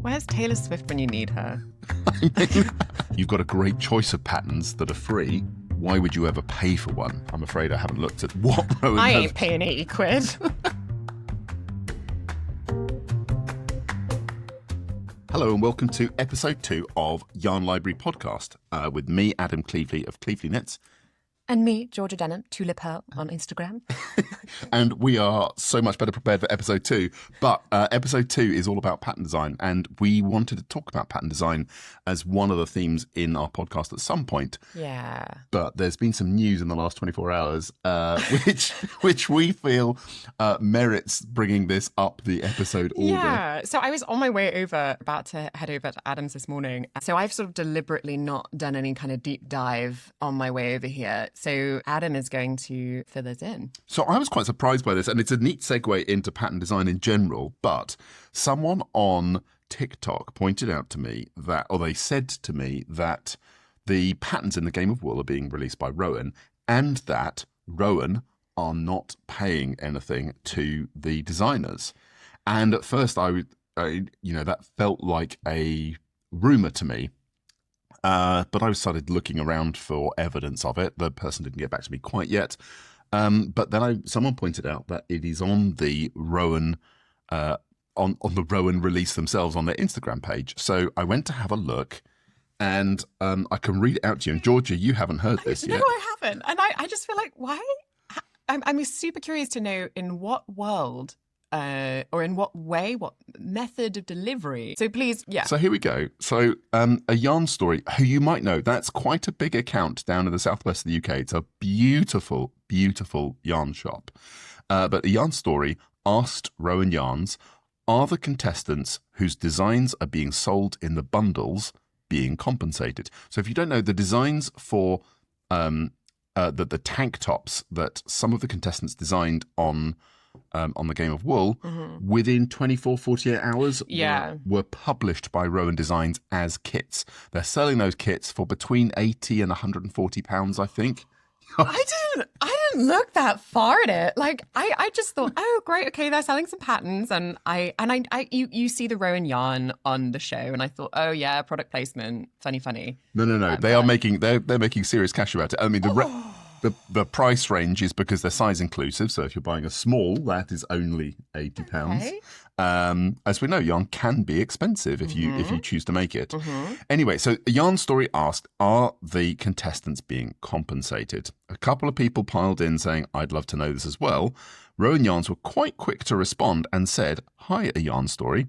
Where's Taylor Swift when you need her? You've got a great choice of patterns that are free. Why would you ever pay for one? I'm afraid I haven't looked at what Rowan I has. ain't paying 80 quid. Hello and welcome to episode 2 of Yarn Library Podcast with me, Adam Cleveley of Cleveley Knits. And me, Georgia Denham, Tulip Pearl on Instagram. And we are so much better prepared for episode 2. But episode 2 is all about pattern design. And we wanted to talk about pattern design as one of the themes in our podcast at some point. Yeah. But there's been some news in the last 24 hours, which we feel merits bringing this up the episode order. Yeah. So I was on my way over, about to head over to Adam's this morning. So I've sort of deliberately not done any kind of deep dive on my way over here. So Adam is going to fill us in. So I was quite surprised by this, and it's a neat segue into pattern design in general, but someone on TikTok pointed out to me that, or they said to me that the patterns in the Game of Wool are being released by Rowan, and that Rowan are not paying anything to the designers. And at first that felt like a rumor to me. But I started looking around for evidence of it. The person didn't get back to me quite yet. But then someone pointed out that it is on the Rowan on the Rowan release themselves on their Instagram page. So I went to have a look, and I can read it out to you. And Georgia, you haven't heard this yet. No, I haven't. And I just feel like, why? I'm super curious to know in what world or in what way, what method of delivery. So please, yeah. So here we go. So a yarn story, who you might know, that's quite a big account down in the southwest of the UK. It's a beautiful, beautiful yarn shop. But a yarn story asked Rowan Yarns, are the contestants whose designs are being sold in the bundles being compensated? So if you don't know, the designs for the tank tops that some of the contestants designed on the Game of Wool, within 24, 48 hours were published by Rowan Designs as kits. They're selling those kits for between £80 and £140, I think. I didn't look that far at it. Like I just thought, oh great, okay, they're selling some patterns, and you see the Rowan yarn on the show, and I thought, oh yeah, product placement, funny. No. They're making serious cash about it. I mean, the price range is because they're size inclusive. So if you're buying a small, that is only £80. Okay. As we know, yarn can be expensive if you choose to make it. Anyway, so a yarn story asked, are the contestants being compensated? A couple of people piled in saying, I'd love to know this as well. Rowan Yarns were quite quick to respond and said, hi, a yarn story.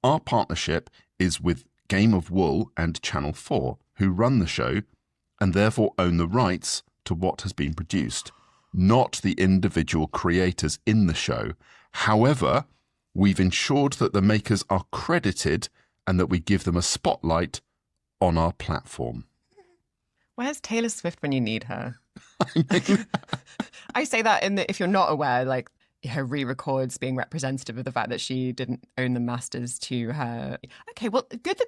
Our partnership is with Game of Wool and Channel 4, who run the show and therefore own the rights to what has been produced, not the individual creators in the show. However, we've ensured that the makers are credited and that we give them a spotlight on our platform. Where's Taylor Swift when you need her? I say that if you're not aware, like her re-records being representative of the fact that she didn't own the masters to her. Okay, well, good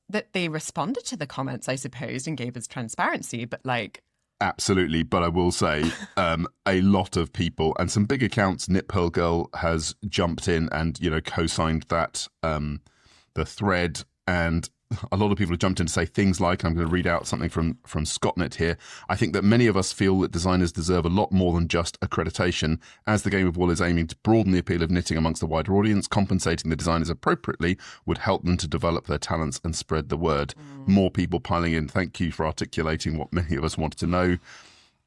that they responded to the comments, I suppose, and gave us transparency, but like. Absolutely, but I will say a lot of people and some big accounts. Knit Pearl Girl has jumped in and co-signed that the thread, and a lot of people have jumped in to say things like, and I'm going to read out something from Scottnet here. I think that many of us feel that designers deserve a lot more than just accreditation, as the Game of Wool is aiming to broaden the appeal of knitting amongst a wider audience. Compensating the designers appropriately would help them to develop their talents and spread the word. More people piling in. Thank you for articulating what many of us wanted to know.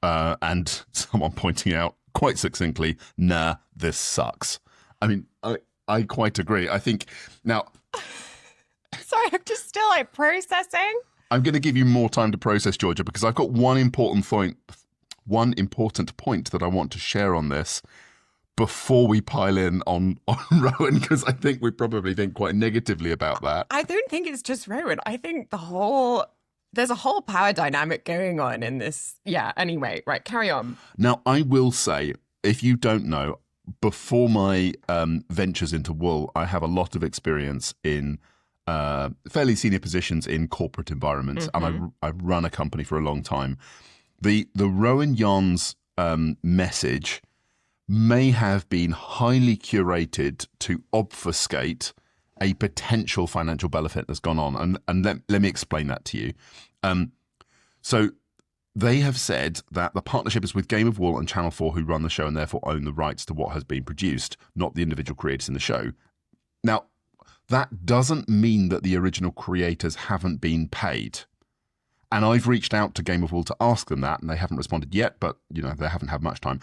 And someone pointing out quite succinctly, nah, this sucks. I mean, I quite agree. I think now... Sorry, I'm just still processing. I'm going to give you more time to process, Georgia, because I've got one important point that I want to share on this before we pile in on Rowan, because I think we probably think quite negatively about that. I don't think it's just Rowan. I think there's a whole power dynamic going on in this. Yeah, anyway, right, carry on. Now, I will say, if you don't know, before my ventures into wool, I have a lot of experience in fairly senior positions in corporate environments, and I've run a company for a long time. The Rowan Yarns message may have been highly curated to obfuscate a potential financial benefit that's gone on. And let me explain that to you. So they have said that the partnership is with Game of Wool and Channel 4, who run the show and therefore own the rights to what has been produced, not the individual creators in the show. Now, that doesn't mean that the original creators haven't been paid. And I've reached out to Game of Wool to ask them that, and they haven't responded yet, but they haven't had much time.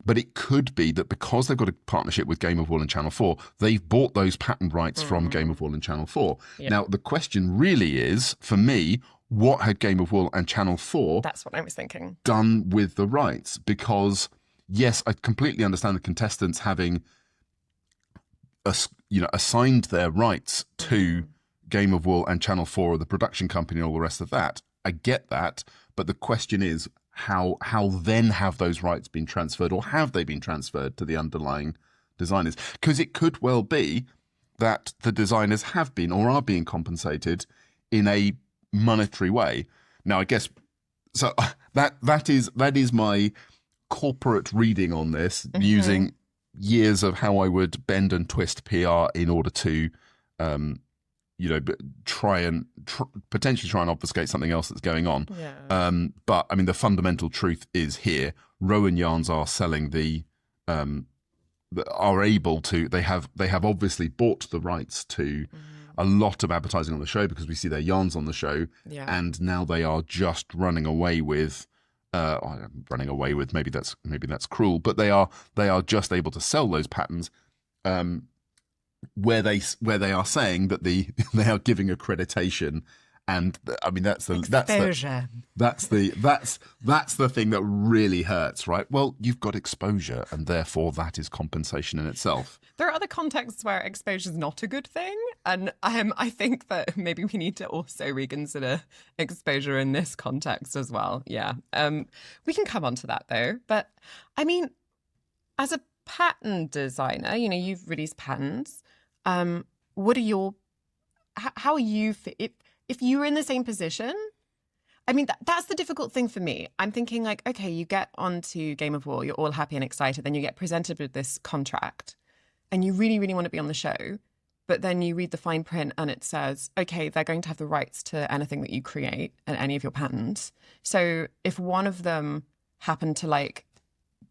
But it could be that because they've got a partnership with Game of Wool and Channel 4, they've bought those patent rights from Game of Wool and Channel 4. Yep. Now, the question really is, for me, what had Game of Wool and Channel 4 That's what I was thinking. done with the rights? Because, yes, I completely understand the contestants having assigned their rights to Game of Wool and Channel 4 or the production company and all the rest of that. I get that. But the question is, how then have those rights been transferred, or have they been transferred to the underlying designers? Because it could well be that the designers have been or are being compensated in a monetary way. Now, I guess so. That is my corporate reading on this, using years of how I would bend and twist PR in order to potentially try and obfuscate something else that's going on. Yeah. But I mean, the fundamental truth is here. Rowan Yarns are selling are able to. They have obviously bought the rights to a lot of advertising on the show, because we see their yarns on the show, and now they are just running away with. Maybe that's cruel, but they are just able to sell those patterns. Where they are saying that they are giving accreditation, and I mean that's the thing that really hurts, right? Well, you've got exposure, and therefore that is compensation in itself. There are other contexts where exposure is not a good thing, and I think that maybe we need to also reconsider exposure in this context as well. Yeah, we can come on to that though. But I mean, as a patent designer, you've released patents. What are your, how are you, if you were in the same position? I mean, that's the difficult thing for me. I'm thinking like, okay, you get onto Game of War, you're all happy and excited, then you get presented with this contract and you really, really want to be on the show. But then you read the fine print and it says, okay, they're going to have the rights to anything that you create and any of your patents. So if one of them happened to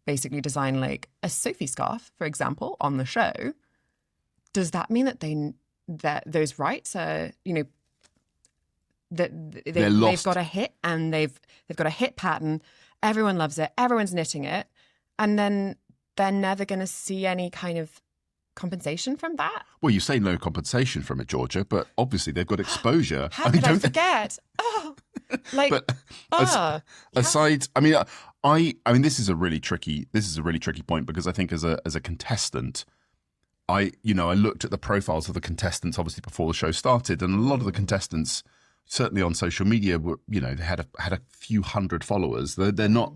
basically design a Sophie scarf, for example, on the show, does that mean that those rights are, they've got a hit, and they've got a hit pattern, everyone loves it, everyone's knitting it, and then they're never going to see any kind of compensation from that? Well, you say no compensation from it, Georgia, but obviously they've got exposure. How could I forget? Aside, I mean, this is a really tricky point, because I think as a contestant, I looked at the profiles of the contestants obviously before the show started, and a lot of the contestants, certainly on social media, were they had a few hundred followers. They're not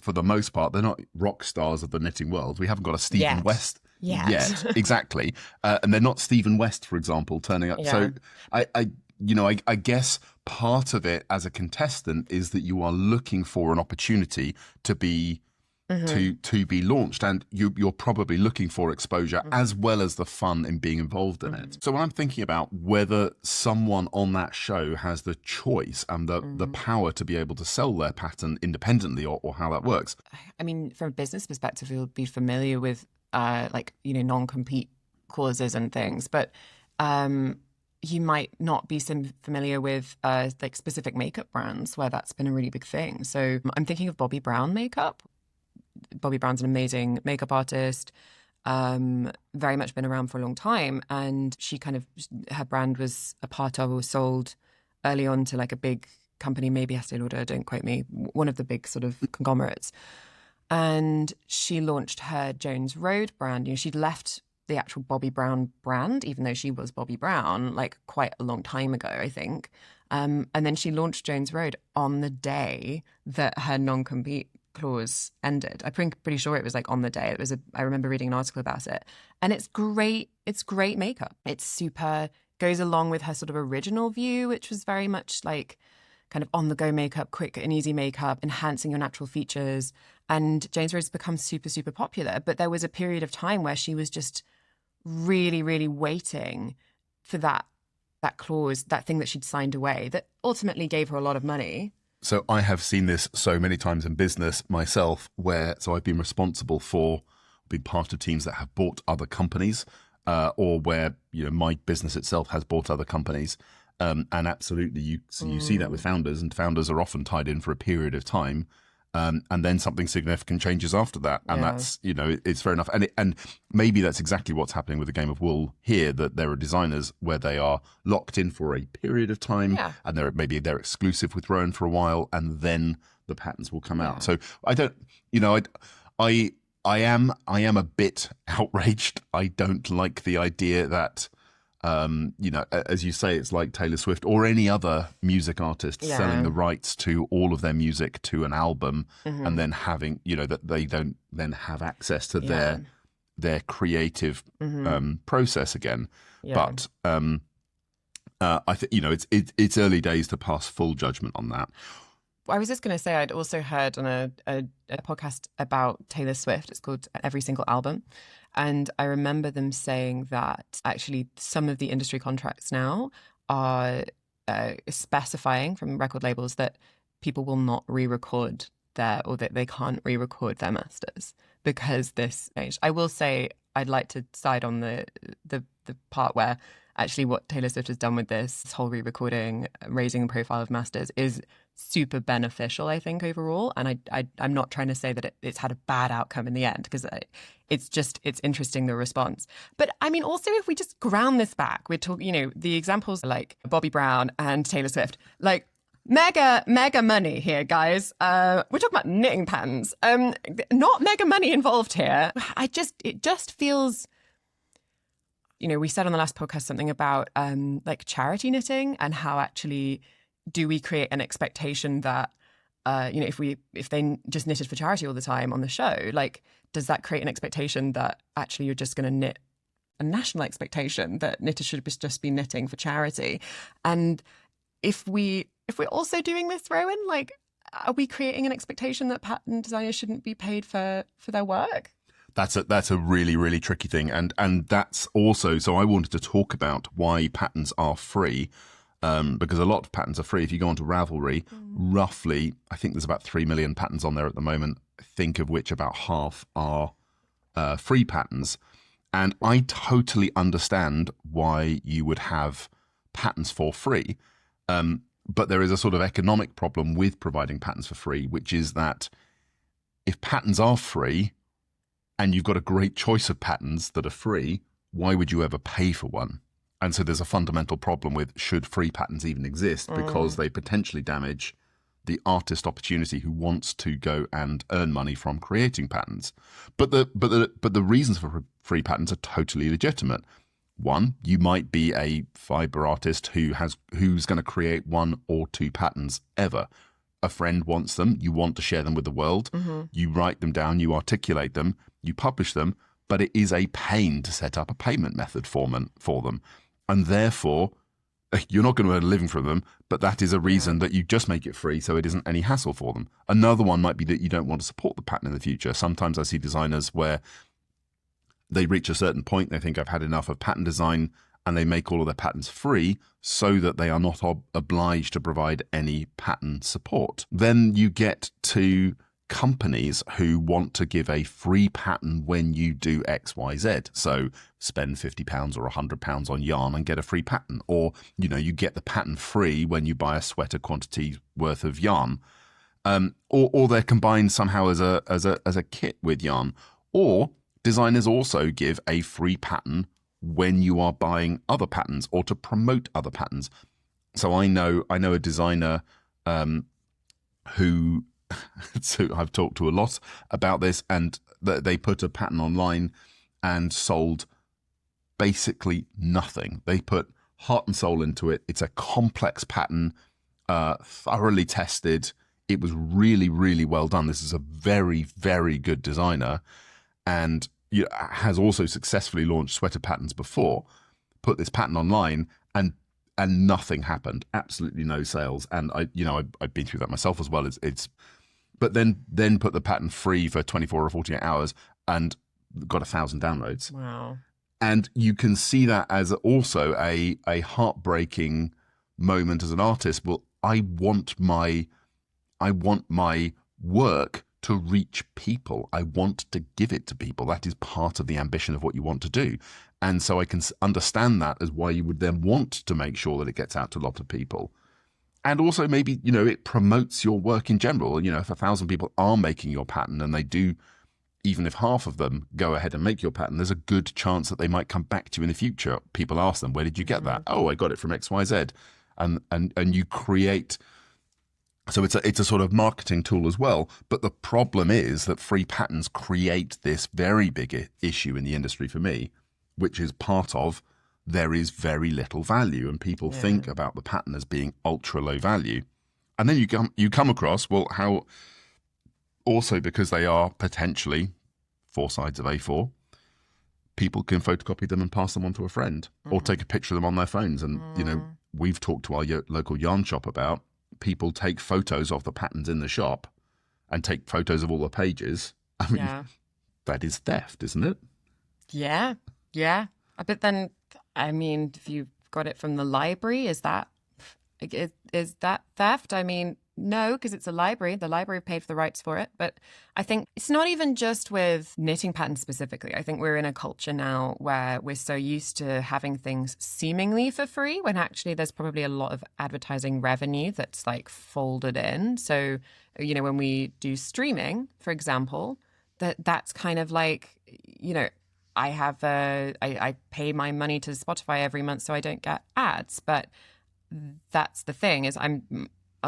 for the most part, they're not rock stars of the knitting world. We haven't got a Stephen West yet. Exactly, and they're not Stephen West, for example, turning up. Yeah. So I guess part of it as a contestant is that you are looking for an opportunity to be. To be launched, and you're probably looking for exposure as well as the fun in being involved in it. So when I'm thinking about whether someone on that show has the choice and the power to be able to sell their pattern independently, or how that works. I mean, from a business perspective, you'll be familiar with non-compete clauses and things, but you might not be familiar with specific makeup brands where that's been a really big thing. So I'm thinking of Bobbi Brown makeup. Bobbi Brown's an amazing makeup artist, very much been around for a long time. And her brand was a part of, or sold early on to a big company, maybe Estee Lauder, don't quote me, one of the big sort of conglomerates. And she launched her Jones Road brand. She'd left the actual Bobbi Brown brand, even though she was Bobbi Brown, quite a long time ago, I think. And then she launched Jones Road on the day that her non-compete clause ended. I'm pretty sure it was on the day. I remember reading an article about it, and it's great. It's great makeup. It's super, goes along with her sort of original view, which was very much kind of on the go makeup, quick and easy makeup, enhancing your natural features. And Jones Road's become super, super popular. But there was a period of time where she was just really, really waiting for that clause, that thing that she'd signed away, that ultimately gave her a lot of money. So I have seen this so many times in business myself, where so I've been responsible for being part of teams that have bought other companies, or where my business itself has bought other companies, and absolutely you see that with founders, and founders are often tied in for a period of time. And then something significant changes after that, and Yeah. that's it's fair enough. And maybe that's exactly what's happening with the game of wool here. That there are designers where they are locked in for a period of time, Yeah. and maybe they're exclusive with Rowan for a while, and then the patterns will come Yeah. out. So I don't, I am a bit outraged. I don't like the idea that. As you say, it's like Taylor Swift or any other music artist selling the rights to all of their music to an album, and then having, that they don't then have access to their creative process again. Yeah. But I think it's early days to pass full judgment on that. I was just going to say, I'd also heard on a podcast about Taylor Swift. It's called Every Single Album. And I remember them saying that actually some of the industry contracts now are specifying from record labels that people will not re-record or that they can't re-record their masters because this age. I will say I'd like to side on the part where actually what Taylor Swift has done with this whole re-recording, raising the profile of masters is super beneficial, I think, overall. And I'm not trying to say that it's had a bad outcome in the end, because it's interesting, the response. But I mean, also, if we just ground this back, we're talking, the examples like Bobby Brown and Taylor Swift, like mega money here, guys. We're talking about knitting patterns. Not mega money involved here. It just feels, we said on the last podcast something about like charity knitting, and how actually do we create an expectation that if they just knitted for charity all the time on the show, like, does that create an expectation that actually you're just going to knit, a national expectation that knitters should just be knitting for charity? And if we're also doing this, Rowan, like, are we creating an expectation that pattern designers shouldn't be paid for their work? That's a really, really tricky thing. And that's also, so I wanted to talk about why patterns are free, because a lot of patterns are free. If you go onto Ravelry, roughly, I think there's about 3 million patterns on there at the moment, I think of which about half are free patterns. And I totally understand why you would have patterns for free. But there is a sort of economic problem with providing patterns for free, which is that if patterns are free, and you've got a great choice of patterns that are free, why would you ever pay for one? And so there's a fundamental problem with, should free patterns even exist, because they potentially damage the artist opportunity who wants to go and earn money from creating patterns. But the reasons for free patterns are totally legitimate. One, you might be a fiber artist who's going to create 1 or 2 patterns ever. A friend wants them, you want to share them with the world, you write them down, you articulate them, you publish them, but it is a pain to set up a payment method for them. And therefore, you're not going to earn a living from them, but that is a reason that you just make it free so it isn't any hassle for them. Another one might be that you don't want to support the pattern in the future. Sometimes I see designers where they reach a certain point, they think, I've had enough of pattern design, and they make all of their patterns free so that they are not obliged to provide any pattern support. Then you get to companies who want to give a free pattern when you do X, Y, Z. So spend £50 or £100 on yarn and get a free pattern. Or, you get the pattern free when you buy a sweater quantity worth of yarn. Or they're combined somehow as a kit with yarn. Or designers also give a free pattern when you are buying other patterns or to promote other patterns. So I know a designer who so I've talked to a lot about this, and they put a pattern online and sold basically nothing. They put heart and soul into it. It's a complex pattern, thoroughly tested. It was really, really well done. This is a very, very good designer, and has also successfully launched sweater patterns before. Put this pattern online, and nothing happened. Absolutely no sales. And I've been through that myself as well. But then put the pattern free for 24 or 48 hours and got 1,000 downloads. Wow. And you can see that as also a heartbreaking moment as an artist. Well, I want my work to reach people. I want to give it to people. That is part of the ambition of what you want to do. And so I can understand that as why you would then want to make sure that it gets out to a lot of people. And also maybe, it promotes your work in general. If 1,000 people are making your pattern and they do, even if half of them go ahead and make your pattern, there's a good chance that they might come back to you in the future. People ask them, where did you get that? Oh, I got it from XYZ. And you create. So it's a sort of marketing tool as well. But the problem is that free patterns create this very big issue in the industry for me, which is part of there is very little value, and people think about the pattern as being ultra low value. And then you come across, well, how also because they are potentially 4 sides of A4, people can photocopy them and pass them on to a friend or take a picture of them on their phones. And, we've talked to our local yarn shop about people take photos of the patterns in the shop and take photos of all the pages. I mean, that is theft, isn't it? Yeah. But then, I mean, if you got it from the library, is that theft? I mean, no, because it's a library. The library paid for the rights for it. But I think it's not even just with knitting patterns specifically. I think we're in a culture now where we're so used to having things seemingly for free when actually there's probably a lot of advertising revenue that's like folded in. So, when we do streaming, for example, that's kind of like, I pay my money to Spotify every month so I don't get ads. But that's the thing is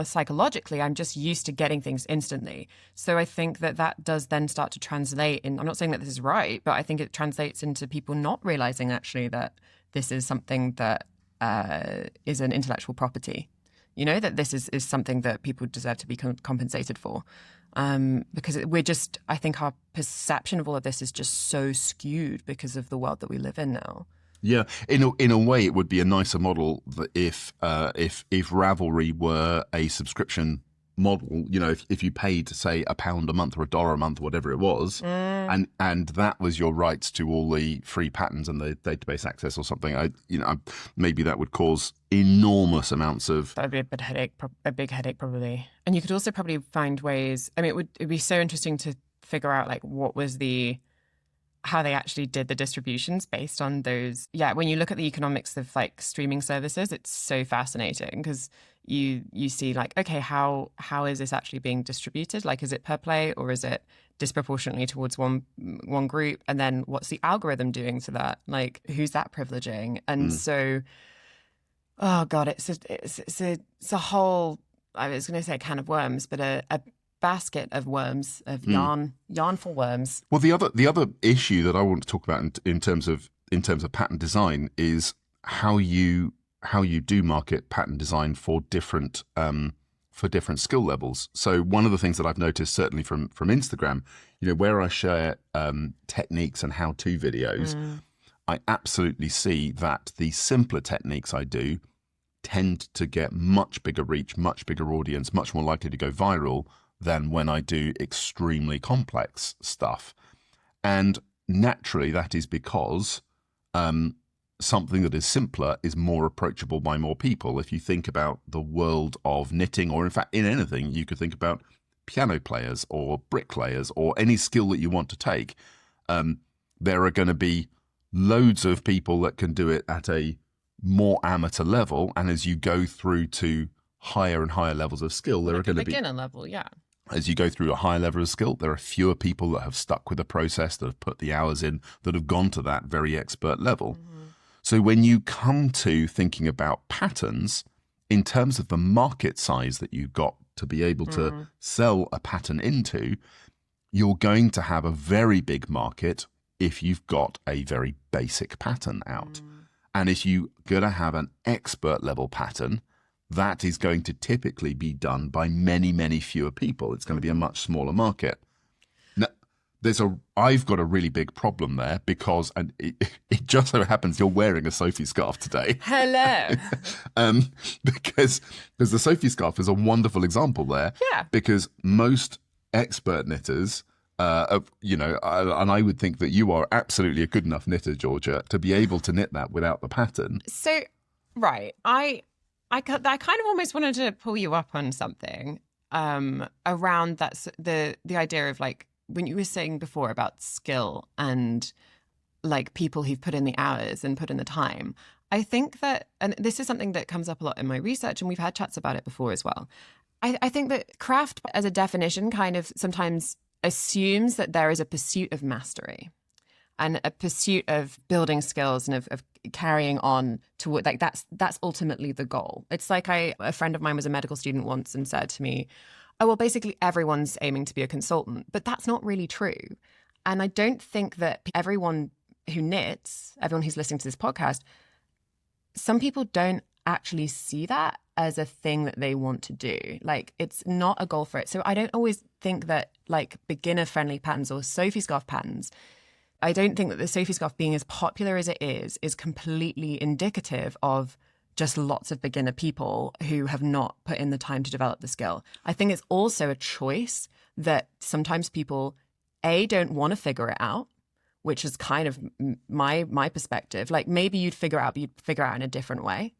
psychologically, I'm just used to getting things instantly. So I think that does then start to translate in, I'm not saying that this is right, but I think it translates into people not realizing actually that this is something that is an intellectual property, that this is something that people deserve to be compensated for. Because I think our perception of all of this is just so skewed because of the world that we live in now. Yeah, in a way, it would be a nicer model that if Ravelry were a subscription model. If you paid, say, £1 a month or $1 a month, whatever it was, and that was your rights to all the free patterns and the database access or something, maybe that would cause enormous amounts of. That would be a big headache probably. And you could also probably find ways. I mean, it'd be so interesting to figure out like what was how they actually did the distributions based on those. Yeah, when you look at the economics of like streaming services, it's so fascinating because you see like, okay, how is this actually being distributed? Like, is it per play or is it disproportionately towards one group? And then what's the algorithm doing to that? Like, who's that privileging? And so, oh God, it's a whole, I was going to say a can of worms, but a basket of worms, of yarn for worms. Well, the other issue that I want to talk about in terms of pattern design is how you do market pattern design for different skill levels. So one of the things that I've noticed, certainly from Instagram, where I share techniques and how-to videos, I absolutely see that the simpler techniques I do tend to get much bigger reach, much bigger audience, much more likely to go viral than when I do extremely complex stuff. And naturally, that is because something that is simpler is more approachable by more people. If you think about the world of knitting, or in fact in anything, you could think about piano players or bricklayers or any skill that you want to take. There are going to be loads of people that can do it at a more amateur level. And as you go through to higher and higher levels of skill, there are going to be beginner level, yeah. As you go through a higher level of skill, there are fewer people that have stuck with the process, that have put the hours in, that have gone to that very expert level. So when you come to thinking about patterns, in terms of the market size that you've got to be able to sell a pattern into, you're going to have a very big market if you've got a very basic pattern out. And if you're going to have an expert level pattern, that is going to typically be done by many, many fewer people. It's going to be a much smaller market. Now, I've got a really big problem there because, and it just so happens you're wearing a Sophie scarf today. Hello. Because the Sophie scarf is a wonderful example there. Yeah. Because most expert knitters And I would think that you are absolutely a good enough knitter, Georgia, to be able to knit that without the pattern. So, right, I kind of almost wanted to pull you up on something around the idea of like when you were saying before about skill and like people who've put in the hours and put in the time. I think that, and this is something that comes up a lot in my research, and we've had chats about it before as well. I think that craft as a definition kind of sometimes assumes that there is a pursuit of mastery and a pursuit of building skills and of carrying on toward like that's ultimately the goal. It's like a friend of mine was a medical student once and said to me, oh, well, basically everyone's aiming to be a consultant, but that's not really true. And I don't think that everyone who knits, everyone who's listening to this podcast, some people don't actually see that as a thing that they want to do. Like it's not a goal for it. So I don't always think that like beginner friendly patterns or Sophie scarf patterns, I don't think that the Sophie scarf being as popular as it is completely indicative of just lots of beginner people who have not put in the time to develop the skill. I think it's also a choice that sometimes people, don't want to figure it out, which is kind of my perspective. Like maybe you'd figure out in a different way.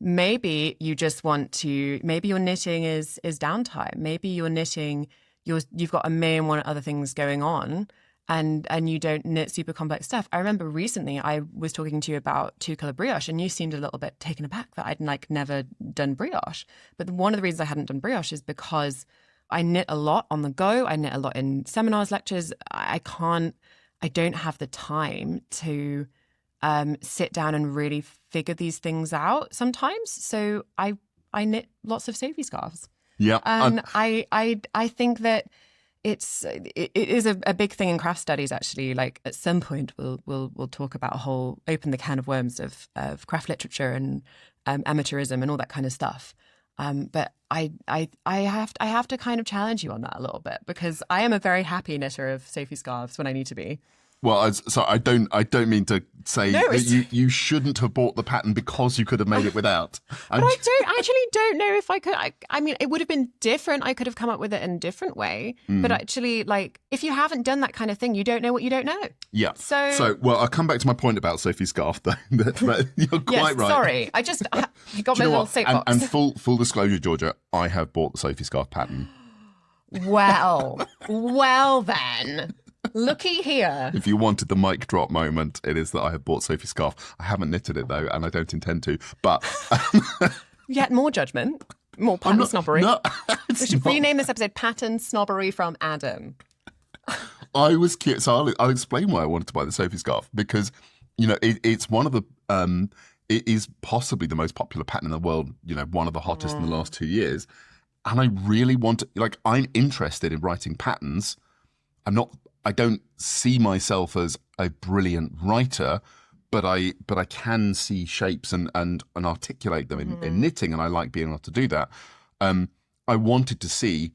Maybe you just want to, maybe your knitting is downtime. Maybe you're knitting, you've got a million one other things going on and you don't knit super complex stuff. I remember recently I was talking to you about two-color brioche and you seemed a little bit taken aback that I'd like never done brioche. But one of the reasons I hadn't done brioche is because I knit a lot on the go. I knit a lot in seminars, lectures. I don't have the time to sit down and really figure these things out sometimes. So I knit lots of Sophie scarves. Yeah. And I think that it is a big thing in craft studies, actually. Like at some point we'll talk about open the can of worms of craft literature and amateurism and all that kind of stuff. But I have to kind of challenge you on that a little bit because I am a very happy knitter of Sophie scarves when I need to be. Well, so I don't mean to say that you shouldn't have bought the pattern because you could have made it without. But I don't know if I could. I mean, it would have been different. I could have come up with it in a different way. But actually, like, if you haven't done that kind of thing, you don't know what you don't know. Yeah. So well, I'll come back to my point about Sophie scarf, though. But you're quite right. Sorry, you got my little soapbox. And full disclosure, Georgia, I have bought the Sophie scarf pattern. Well then. Looky here. If you wanted the mic drop moment, it is that I have bought Sophie scarf. I haven't knitted it though, and I don't intend to. But yet more judgment, more pattern snobbery. No, we should rename this episode "Pattern Snobbery from Adam." I was curious, so I'll explain why I wanted to buy the Sophie scarf because it's one of the. It is possibly the most popular pattern in the world. One of the hottest in the last 2 years, and I really want to. Like, I'm interested in writing patterns. I don't see myself as a brilliant writer, but I can see shapes and articulate them in knitting, and I like being able to do that. I wanted to see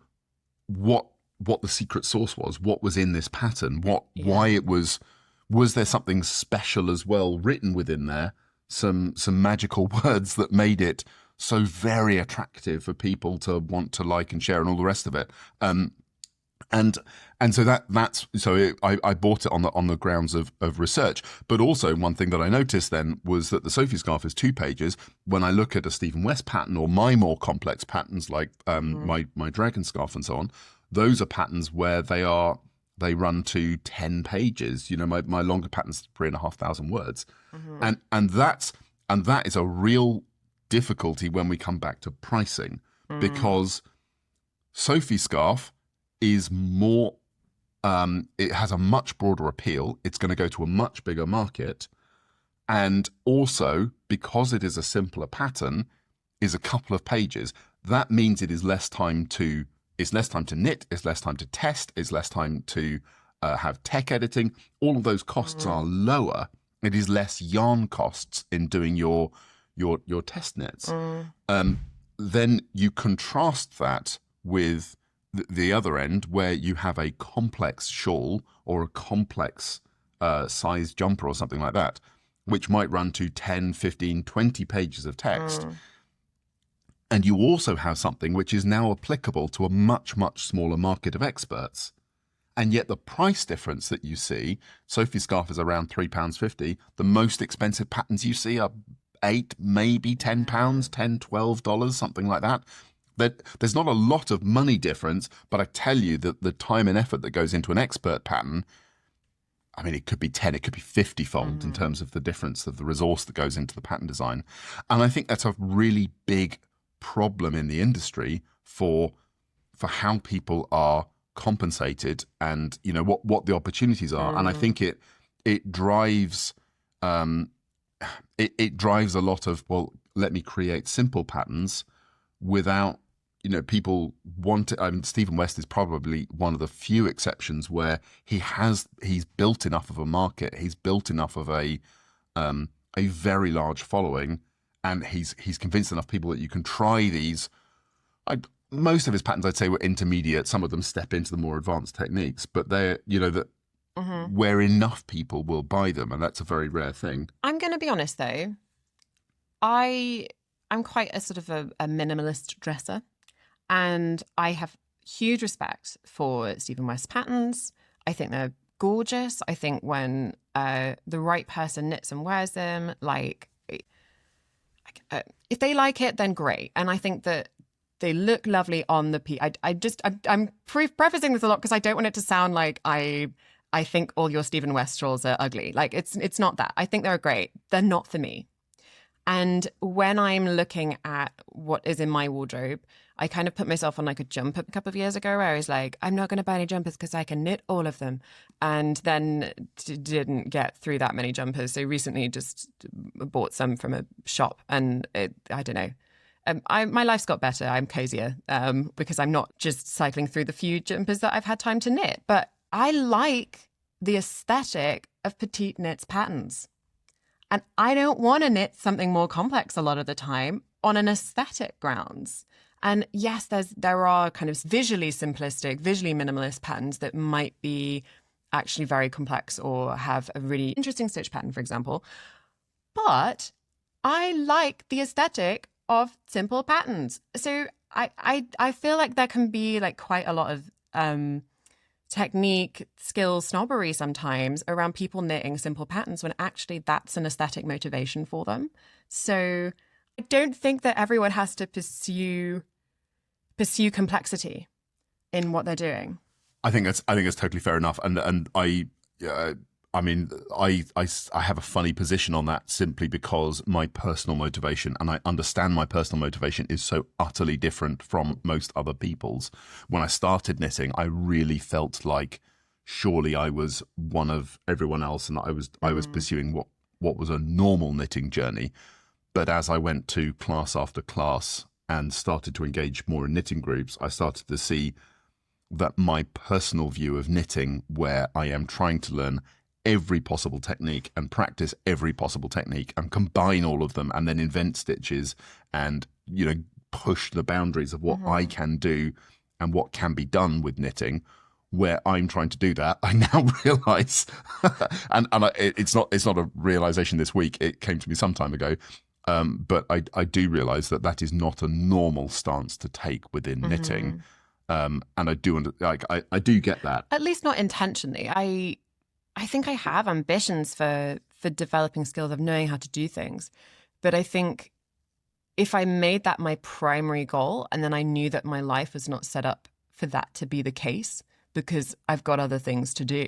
what the secret sauce was, what was in this pattern, why it was there something special as well written within there, some magical words that made it so very attractive for people to want to like and share and all the rest of it. And so I bought it on the grounds of research. But also one thing that I noticed then was that the Sophie scarf is 2 pages. When I look at a Stephen West pattern or my more complex patterns like my dragon scarf and so on, those are patterns where they run to 10 pages. My longer patterns 3,500 words, and that is a real difficulty when we come back to pricing because Sophie scarf is more, it has a much broader appeal. It's going to go to a much bigger market. And also, because it is a simpler pattern, is a couple of pages. That means it is less time to knit, it's less time to test, it's less time to have tech editing. All of those costs are lower. It is less yarn costs in doing your test knits. Then you contrast that with the other end where you have a complex shawl or a complex size jumper or something like that, which might run to 10, 15, 20 pages of text. And you also have something which is now applicable to a much, much smaller market of experts. And yet the price difference that you see, Sophie's scarf is around £3.50. The most expensive patterns you see are eight, maybe £10, $10, $12, something like that. There's not a lot of money difference, but I tell you that the time and effort that goes into an expert pattern, I mean, it could be 10, it could be 50-fold in terms of the difference of the resource that goes into the pattern design. And I think that's a really big problem in the industry for how people are compensated and, you know, what the opportunities are. And I think it drives it drives a lot of, well, let me create simple patterns without, you know, people want it. I mean, Stephen West is probably one of the few exceptions where he's built enough of a market, he's built enough of a very large following, and he's convinced enough people that you can try these. Most of his patterns, I'd say, were intermediate. Some of them step into the more advanced techniques, but they're, you know, that where enough people will buy them, and that's a very rare thing. I'm going to be honest, though. I'm quite a sort of a minimalist dresser, and I have huge respect for Stephen West patterns. I think they're gorgeous. I think when the right person knits and wears them, like, if they like it, then great. And I think that they look lovely on the piece. I'm prefacing this a lot because I don't want it to sound like I think all your Stephen West shawls are ugly. Like, it's not that. I think they're great. They're not for me. And when I'm looking at what is in my wardrobe, I kind of put myself on like a jump a couple of years ago where I was like, I'm not going to buy any jumpers because I can knit all of them. And then didn't get through that many jumpers. So recently just bought some from a shop, and I don't know. My life's got better. I'm cozier because I'm not just cycling through the few jumpers that I've had time to knit. But I like the aesthetic of petite knits patterns. And I don't want to knit something more complex a lot of the time on an aesthetic grounds. And yes, there are kind of visually simplistic, visually minimalist patterns that might be actually very complex or have a really interesting stitch pattern, for example. But I like the aesthetic of simple patterns. So I feel like there can be like quite a lot of technique, skill, snobbery sometimes around people knitting simple patterns when actually that's an aesthetic motivation for them. So I don't think that everyone has to pursue complexity in what they're doing. I think it's totally fair enough, and I mean, I have a funny position on that simply because my personal motivation, and I understand my personal motivation, is so utterly different from most other people's. When I started knitting, I really felt like surely I was one of everyone else, and I was pursuing what was a normal knitting journey. But as I went to class after class and started to engage more in knitting groups, I started to see that my personal view of knitting, where I am trying to learn every possible technique and practice every possible technique and combine all of them and then invent stitches and, you know, push the boundaries of what I can do and what can be done with knitting, where I'm trying to do that, I now realize, it's not a realization this week, it came to me some time ago, but I do realize that is not a normal stance to take within knitting. And I do get that. At least not intentionally. I think I have ambitions for developing skills of knowing how to do things. But I think if I made that my primary goal and then I knew that my life was not set up for that to be the case because I've got other things to do,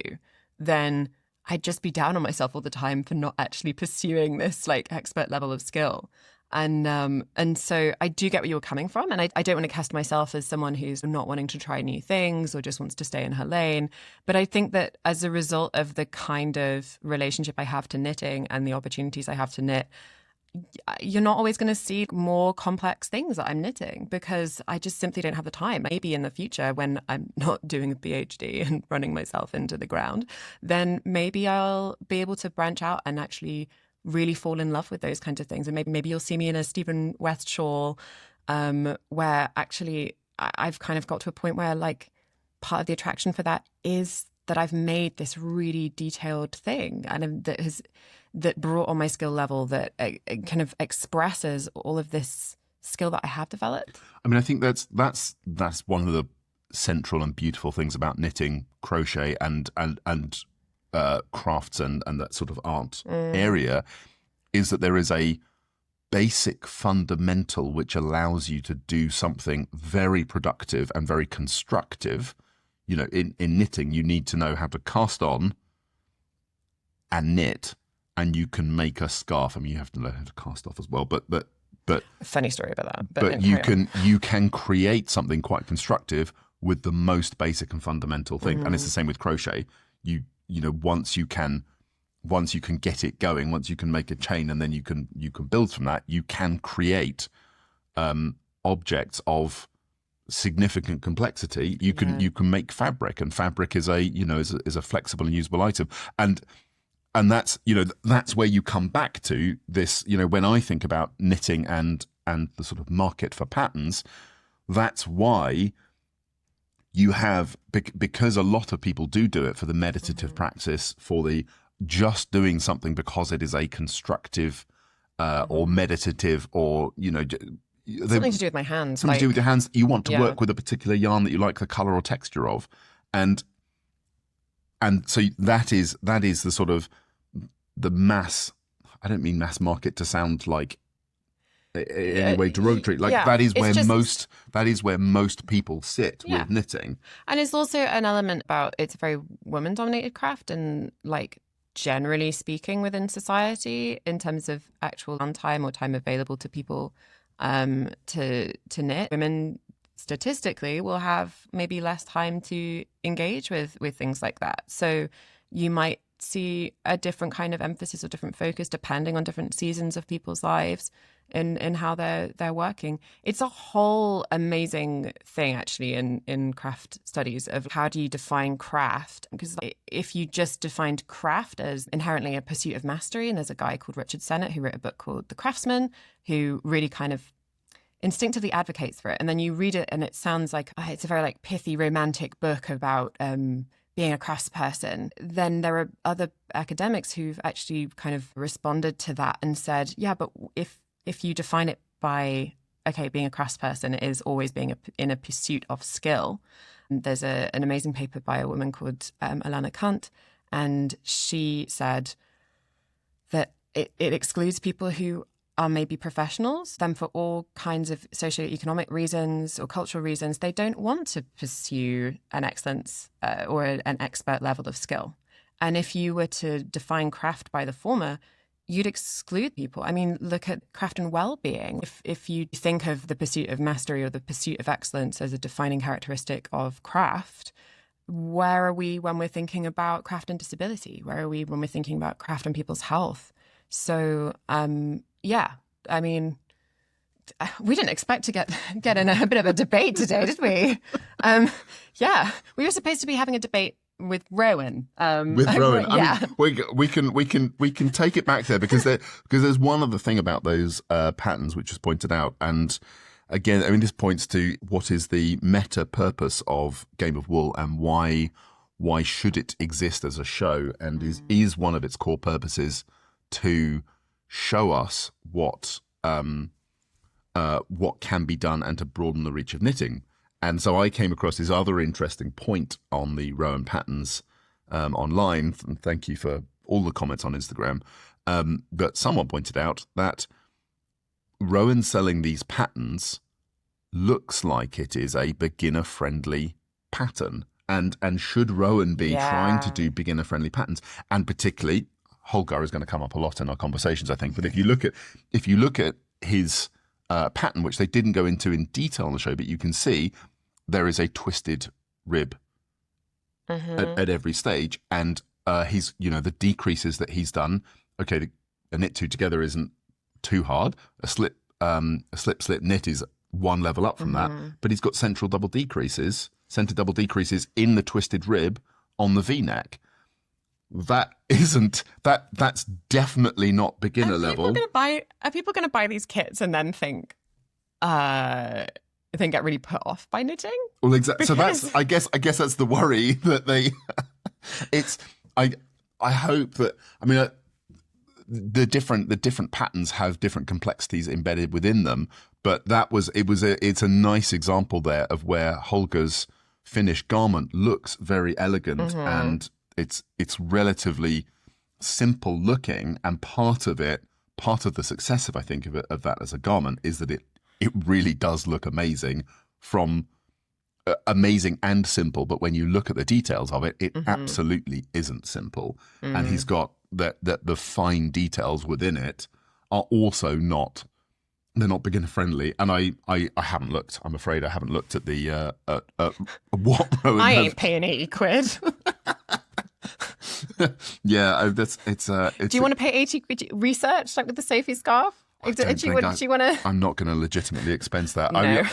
then I'd just be down on myself all the time for not actually pursuing this like expert level of skill. And so I do get where you're coming from. And I don't want to cast myself as someone who's not wanting to try new things or just wants to stay in her lane. But I think that as a result of the kind of relationship I have to knitting and the opportunities I have to knit, you're not always going to see more complex things that I'm knitting because I just simply don't have the time. Maybe in the future when I'm not doing a PhD and running myself into the ground, then maybe I'll be able to branch out and actually really fall in love with those kinds of things. And maybe you'll see me in a Stephen West shawl where actually I've kind of got to a point where like part of the attraction for that is that I've made this really detailed thing and that brought on my skill level that it kind of expresses all of this skill that I have developed. I mean, I think that's one of the central and beautiful things about knitting, crochet, and crafts and that sort of art area is that there is a basic fundamental which allows you to do something very productive and very constructive. You know, in knitting, you need to know how to cast on and knit, and you can make a scarf. I mean, you have to know how to cast off as well, but Funny story about that. but you can create something quite constructive with the most basic and fundamental thing. And it's the same with crochet. You know, once you can get it going, once you can make a chain, and then you can build from that, you can create objects of significant complexity. You can make fabric, and fabric is a flexible and usable item. And that's, you know, that's where you come back to this, you know, when I think about knitting and the sort of market for patterns, that's why you have, because a lot of people do it for the meditative practice, for the just doing something because it is a constructive or meditative, or, you know, something to do with my hands. Something to do with your hands. You want to work with a particular yarn that you like the colour or texture of. And so that is the sort of the mass, I don't mean mass market to sound like in any way derogatory. Like that is where most people sit with knitting. And it's also an element about, it's a very woman dominated craft, and like generally speaking within society in terms of actual time or time available to people to knit, women statistically will have maybe less time to engage with things like that. So you might see a different kind of emphasis or different focus depending on different seasons of people's lives in how they're working. It's a whole amazing thing actually in craft studies of how do you define craft, because if you just defined craft as inherently a pursuit of mastery, and there's a guy called Richard Sennett who wrote a book called The Craftsman who really kind of instinctively advocates for it, and then you read it and it sounds like it's a very like pithy romantic book about being a craftsperson. Then there are other academics who've actually kind of responded to that and said, yeah, but if you define it by, okay, being a craftsperson is always being in a pursuit of skill. And there's an amazing paper by a woman called Alana Kant, and she said that it excludes people who are maybe professionals. Then for all kinds of socioeconomic reasons or cultural reasons, they don't want to pursue an excellence or an expert level of skill. And if you were to define craft by the former, you'd exclude people. I mean, look at craft and well-being. If you think of the pursuit of mastery or the pursuit of excellence as a defining characteristic of craft, where are we when we're thinking about craft and disability? Where are we when we're thinking about craft and people's health? So, yeah, I mean, we didn't expect to get in a bit of a debate today, did we? Yeah, we were supposed to be having a debate with Rowan. With Rowan, yeah. I mean, we can take it back there because there's one other thing about those patterns which was pointed out, and again, I mean, this points to what is the meta purpose of Game of Wool and why should it exist as a show, and is one of its core purposes to show us what can be done and to broaden the reach of knitting. And so I came across this other interesting point on the Rowan patterns online, and thank you for all the comments on Instagram, but someone pointed out that Rowan selling these patterns looks like it is a beginner-friendly pattern. And should Rowan be trying to do beginner-friendly patterns, and particularly Holger is going to come up a lot in our conversations, I think. But if you look at his pattern, which they didn't go into in detail on the show, but you can see there is a twisted rib at every stage, and he's, you know, the decreases that he's done. Okay, a knit two together isn't too hard. A slip slip knit is one level up from that, but he's got center double decreases in the twisted rib on the V-neck. That's definitely not beginner level. Are people going to buy these kits and then think, get really put off by knitting? Well, exactly. So that's, I guess that's the worry that they. I hope that, I mean, the different patterns have different complexities embedded within them, but it's a nice example there of where Holger's finished garment looks very elegant, Mm-hmm. and it's relatively simple looking, and part of the success of, I think, of that as a garment is that it really does look amazing from amazing and simple, but when you look at the details of it, it Mm-hmm. absolutely isn't simple. And he's Mm. got that the fine details within it are also not, they're not beginner friendly. And I haven't looked. I'm afraid I haven't looked at the what Rowan I have. ain't paying 80 quid. Yeah, that's Do it's you a, want to pay 80 quid research, like with the Sophie scarf? I don't think Do you want to? I'm not going to legitimately expense that. No.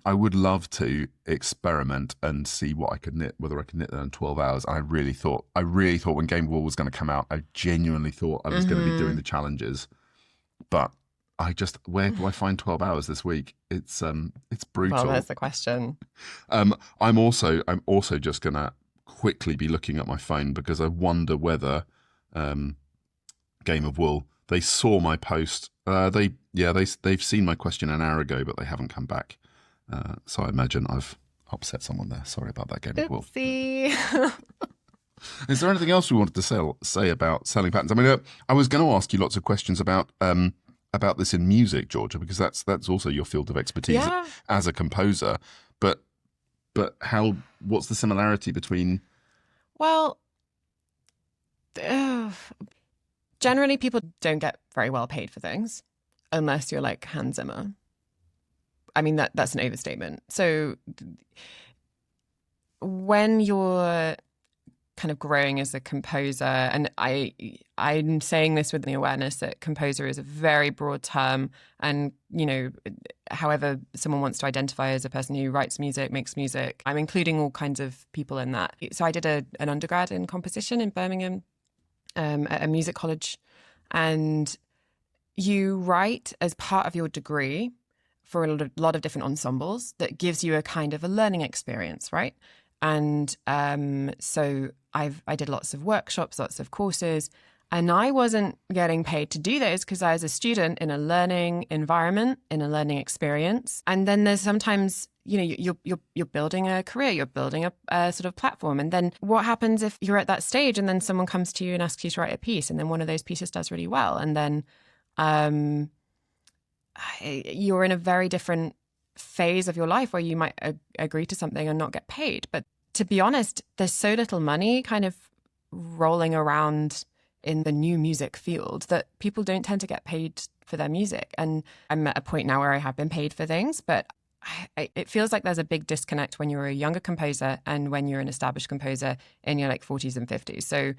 I would love to experiment and see what I could knit, whether I could knit that in 12 hours. I really thought when Game War was going to come out, I genuinely thought I was going to be doing Mm-hmm. the challenges, but where do I find 12 hours this week? It's Well, brutal. there's the question. I'm also just going to quickly be looking at my phone because I wonder whether um, Game of Wool, they saw my post. They've seen my question an hour ago, but they haven't come back. So I imagine I've upset someone there. Sorry about that, Game of Wool. Oopsie. Is there anything else we wanted to say about selling patterns? I mean, I was going to ask you lots of questions about this in music, Georgia, because that's also your field of expertise Yeah. as a composer. But what's the similarity between? Well, generally people don't get very well paid for things unless you're like Hans Zimmer. I mean, that's an overstatement. So when you're kind of growing as a composer, and I'm saying this with the awareness that composer is a very broad term, and however someone wants to identify as a person who writes music, makes music, I'm including all kinds of people in that. So I did an undergrad in composition in Birmingham, at a music college, and you write as part of your degree for a lot of different ensembles that gives you a kind of a learning experience, right? And so I did lots of workshops, lots of courses, and I wasn't getting paid to do those because I was a student in a learning environment, in a learning experience. And then there's sometimes, you're building a career, you're building a sort of platform. And then what happens if you're at that stage and then someone comes to you and asks you to write a piece, and then one of those pieces does really well, and then you're in a very different phase of your life where you might agree to something and not get paid. But to be honest, there's so little money kind of rolling around in the new music field that people don't tend to get paid for their music. And I'm at a point now where I have been paid for things, but it feels like there's a big disconnect when you're a younger composer and when you're an established composer in your like 40s and 50s. So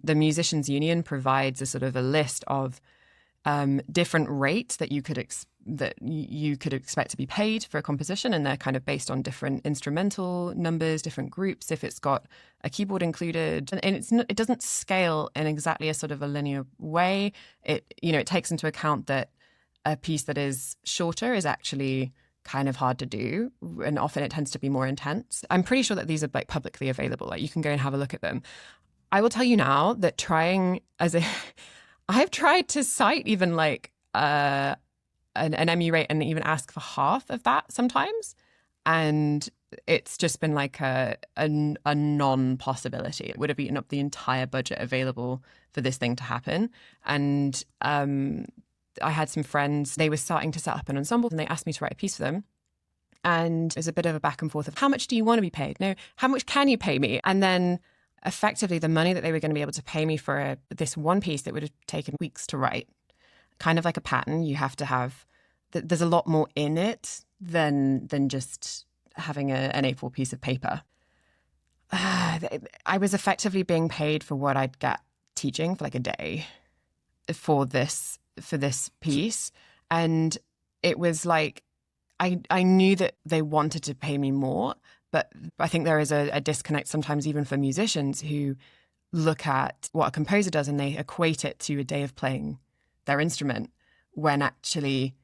the Musicians Union provides a sort of a list of different rates that you could expect to be paid for a composition, and they're kind of based on different instrumental numbers, different groups. If it's got a keyboard included, and it doesn't scale in exactly a sort of a linear way. It takes into account that a piece that is shorter is actually kind of hard to do, and often it tends to be more intense. I'm pretty sure that these are like publicly available. Like you can go and have a look at them. I will tell you now that I've tried to cite even like an MU rate and even ask for half of that sometimes. And it's just been like a non-possibility. It would have eaten up the entire budget available for this thing to happen. And I had some friends, they were starting to set up an ensemble and they asked me to write a piece for them. And there's a bit of a back and forth of how much do you want to be paid? No, how much can you pay me? And then effectively the money that they were going to be able to pay me for this one piece that would have taken weeks to write, kind of like a pattern, you have to have, there's a lot more in it than just having an A4 piece of paper. I was effectively being paid for what I'd get teaching for like a day for this piece. And it was like, I knew that they wanted to pay me more, but I think there is a disconnect sometimes even for musicians who look at what a composer does and they equate it to a day of playing their instrument, when actually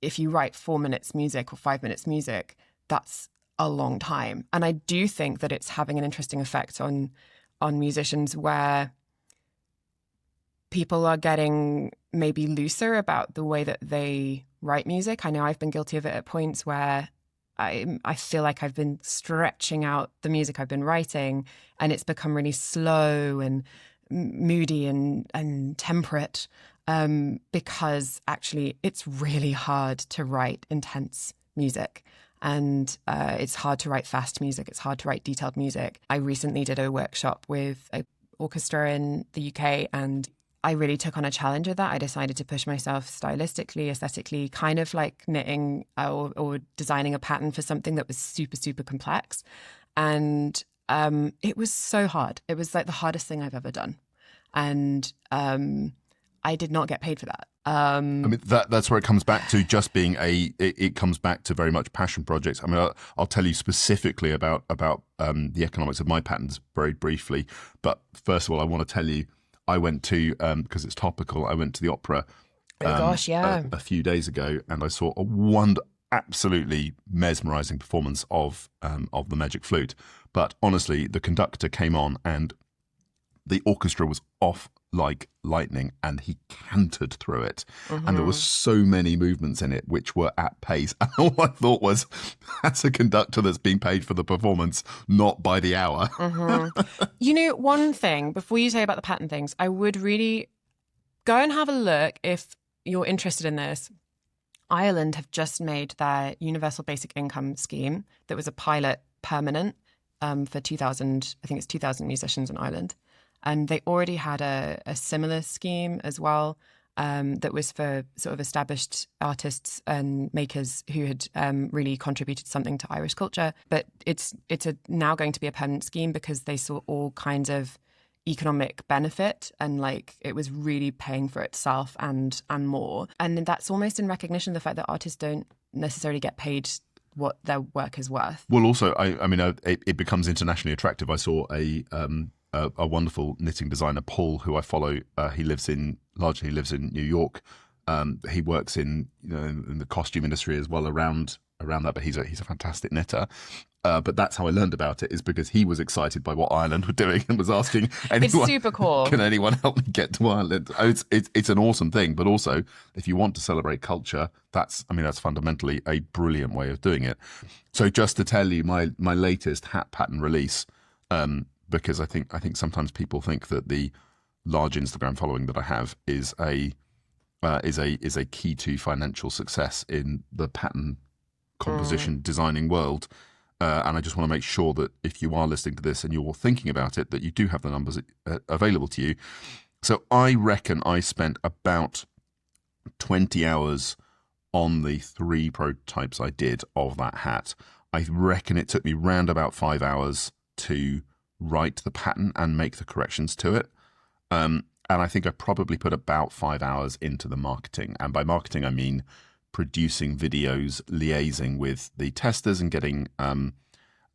if you write 4 minutes music or 5 minutes music, that's a long time. And I do think that it's having an interesting effect on musicians where people are getting maybe looser about the way that they write music. I know I've been guilty of it at points where I feel like I've been stretching out the music I've been writing, and it's become really slow and moody and temperate, because actually it's really hard to write intense music. And it's hard to write fast music. It's hard to write detailed music. I recently did a workshop with an orchestra in the UK, and I really took on a challenge with that. I decided to push myself stylistically, aesthetically, kind of like knitting or designing a pattern for something that was super, super complex. And it was so hard. It was like the hardest thing I've ever done. And I did not get paid for that. I mean, that's where it comes back to just being it comes back to very much passion projects. I mean, I'll tell you specifically about the economics of my patterns very briefly. But first of all, I want to tell you, I went to, because it's topical, I went to the opera Oh gosh, yeah. a few days ago, and I saw absolutely mesmerizing performance of the Magic Flute. But honestly, the conductor came on and the orchestra was off like lightning, and he cantered through it. Mm-hmm. And there were so many movements in it which were at pace. And all I thought was, that's a conductor that's being paid for the performance, not by the hour. Mm-hmm. You know, one thing, before you say about the pattern things, I would really go and have a look if you're interested in this. Ireland have just made their universal basic income scheme that was a pilot permanent for 2,000, I think it's 2,000 musicians in Ireland. And they already had a similar scheme as well, that was for sort of established artists and makers who had really contributed something to Irish culture. But it's now going to be a permanent scheme because they saw all kinds of economic benefit, and like it was really paying for itself and more. And that's almost in recognition of the fact that artists don't necessarily get paid what their work is worth. Well, also, I mean, it becomes internationally attractive. I saw a wonderful knitting designer, Paul, who I follow. He lives in New York. He works in the costume industry as well around that. But he's a fantastic knitter. But that's how I learned about it, is because he was excited by what Ireland were doing and was asking anyone, it's super cool. Can anyone help me get to Ireland? It's an awesome thing. But also, if you want to celebrate culture, that's fundamentally a brilliant way of doing it. So just to tell you my latest hat pattern release, because I think sometimes people think that the large Instagram following that I have is a key to financial success in the pattern composition designing world. And I just want to make sure that if you are listening to this and you're thinking about it, that you do have the numbers available to you. So I reckon I spent about 20 hours on the 3 prototypes I did of that hat. I reckon it took me round about 5 hours to write the pattern and make the corrections to it. And I think I probably put about 5 hours into the marketing. And by marketing, I mean producing videos, liaising with the testers and getting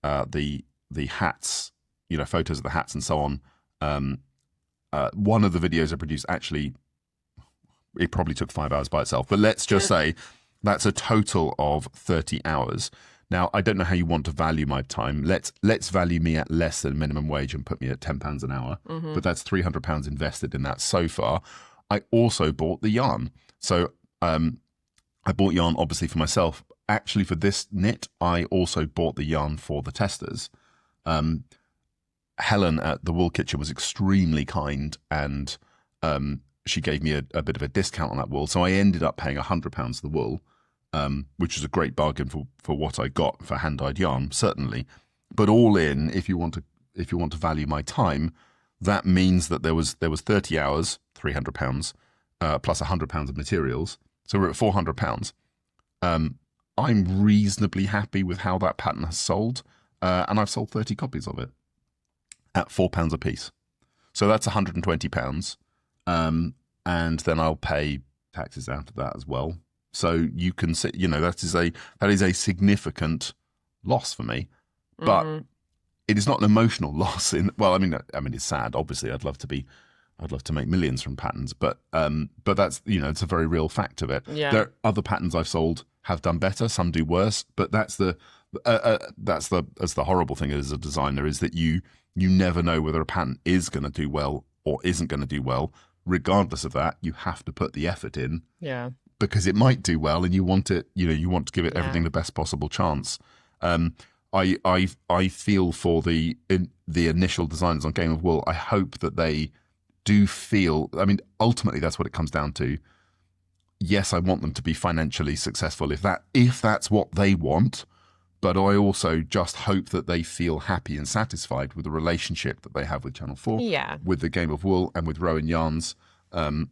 the hats, photos of the hats and so on. One of the videos I produced, actually, it probably took 5 hours by itself. But let's just say that's a total of 30 hours. Now, I don't know how you want to value my time. Let's value me at less than minimum wage and put me at £10 an hour. Mm-hmm. But that's £300 invested in that so far. I also bought the yarn. So I bought yarn, obviously, for myself. Actually, for this knit, I also bought the yarn for the testers. Helen at the Wool Kitchen was extremely kind, and she gave me a bit of a discount on that wool. So I ended up paying £100 for the wool, which was a great bargain for what I got for hand-dyed yarn, certainly. But all in, if you want to value my time, that means that there was 30 hours, £300, plus £100 of materials. So we're at £400. I'm reasonably happy with how that pattern has sold, and I've sold 30 copies of it at £4 a piece. So that's £120, and then I'll pay taxes out of that as well. So you can see, that is a significant loss for me, but it is not an emotional loss. It's sad. Obviously, I'd love to make millions from patterns, but that's it's a very real fact of it. Yeah. There are other patterns I've sold have done better, some do worse, but that's the horrible thing as a designer, is that you never know whether a pattern is going to do well or isn't going to do well. Regardless of that, you have to put the effort in. Yeah. because it might do well, and you want it. You want to give it Yeah. everything the best possible chance. I feel for the initial designers on Game of Wool. I hope that they do feel. I mean, ultimately, that's what it comes down to. Yes, I want them to be financially successful if that's what they want. But I also just hope that they feel happy and satisfied with the relationship that they have with Channel 4, with the Game of Wool, and with Rowan Yarns. I'm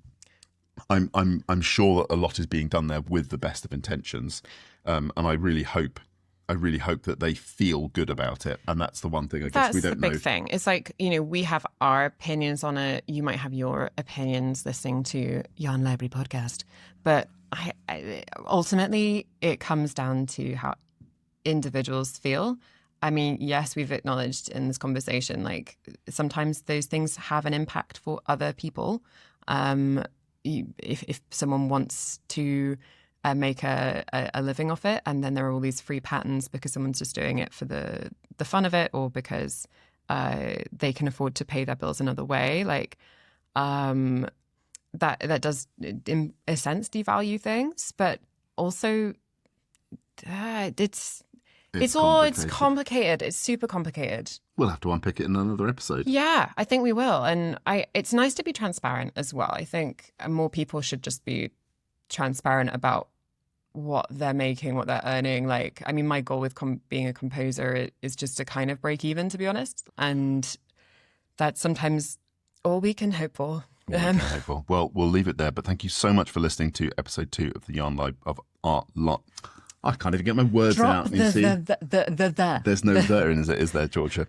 sure that a lot is being done there with the best of intentions, and I really hope that they feel good about it. And that's the one thing I guess we don't know. That's the big thing. It's like, we have our opinions on it. You might have your opinions listening to Yarn Library podcast, but I ultimately it comes down to how individuals feel. I mean, yes, we've acknowledged in this conversation, like sometimes those things have an impact for other people. If someone wants to make a living off it, and then there are all these free patterns because someone's just doing it for the fun of it, or because they can afford to pay their bills another way, like that does in a sense devalue things, but also it's complicated. It's super complicated. We'll have to unpick it in another episode. Yeah, I think we will. And it's nice to be transparent as well. I think more people should just be transparent about what they're making, what they're earning. Like, I mean, my goal with being a composer is just to kind of break even, to be honest. And that's sometimes all we can hope for. Well, we'll leave it there. But thank you so much for listening to episode 2 of the Yarn Live of Art Lot. I can't even get my words out. You see? There's no there in it, is there, Georgia?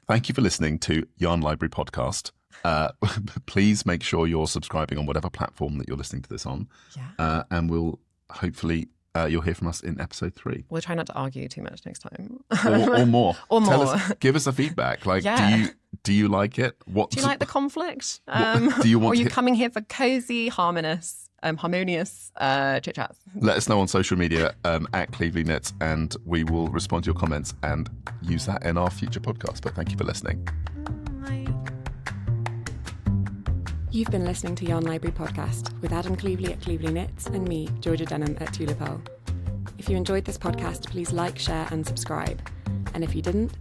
Thank you for listening to Yarn Library Podcast. Please make sure you're subscribing on whatever platform that you're listening to this on. Yeah. And we'll hopefully you'll hear from us in episode 3. We'll try not to argue too much next time. Or more. Or more. Give us a feedback. Like, do you like it? Do you like the conflict? Do you want? Or are you coming here for cozy, harmonious chit chats? Let us know on social media at Cleveland Knits, and we will respond to your comments and use that in our future podcast. But thank you for listening. Bye. You've been listening to Yarn Library Podcast with Adam Cleveley at Cleveley Knits and me, Georgia Denham at Tulip Hole. If you enjoyed this podcast, please like, share and subscribe. And if you didn't,